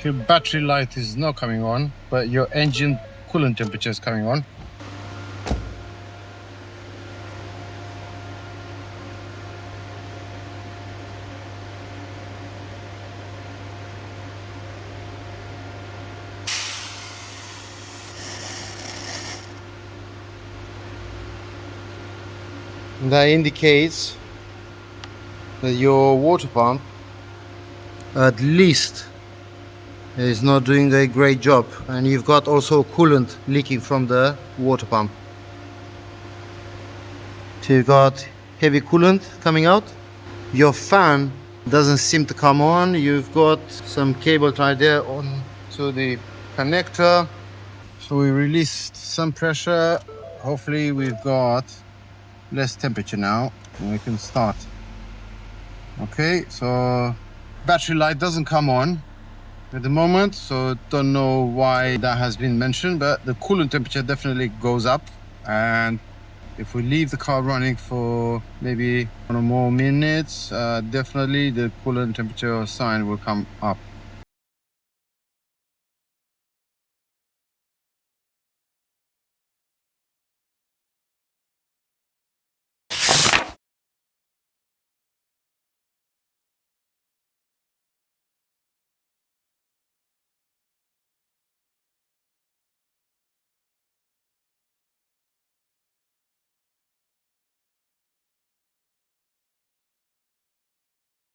if your battery light is not coming on, but your engine coolant temperature is coming on. That indicates that your water pump at least is not doing a great job, and you've got also coolant leaking from the water pump. So you've got heavy coolant coming out. Your fan doesn't seem to come on. You've got some cable tied there on to the connector. So we released some pressure. Hopefully we've got less temperature now and we can start. Okay, so battery light doesn't come on at the moment, so don't know why that has been mentioned, but the coolant temperature definitely goes up. And if we leave the car running for maybe 1 or more minutes, definitely the coolant temperature sign will come up.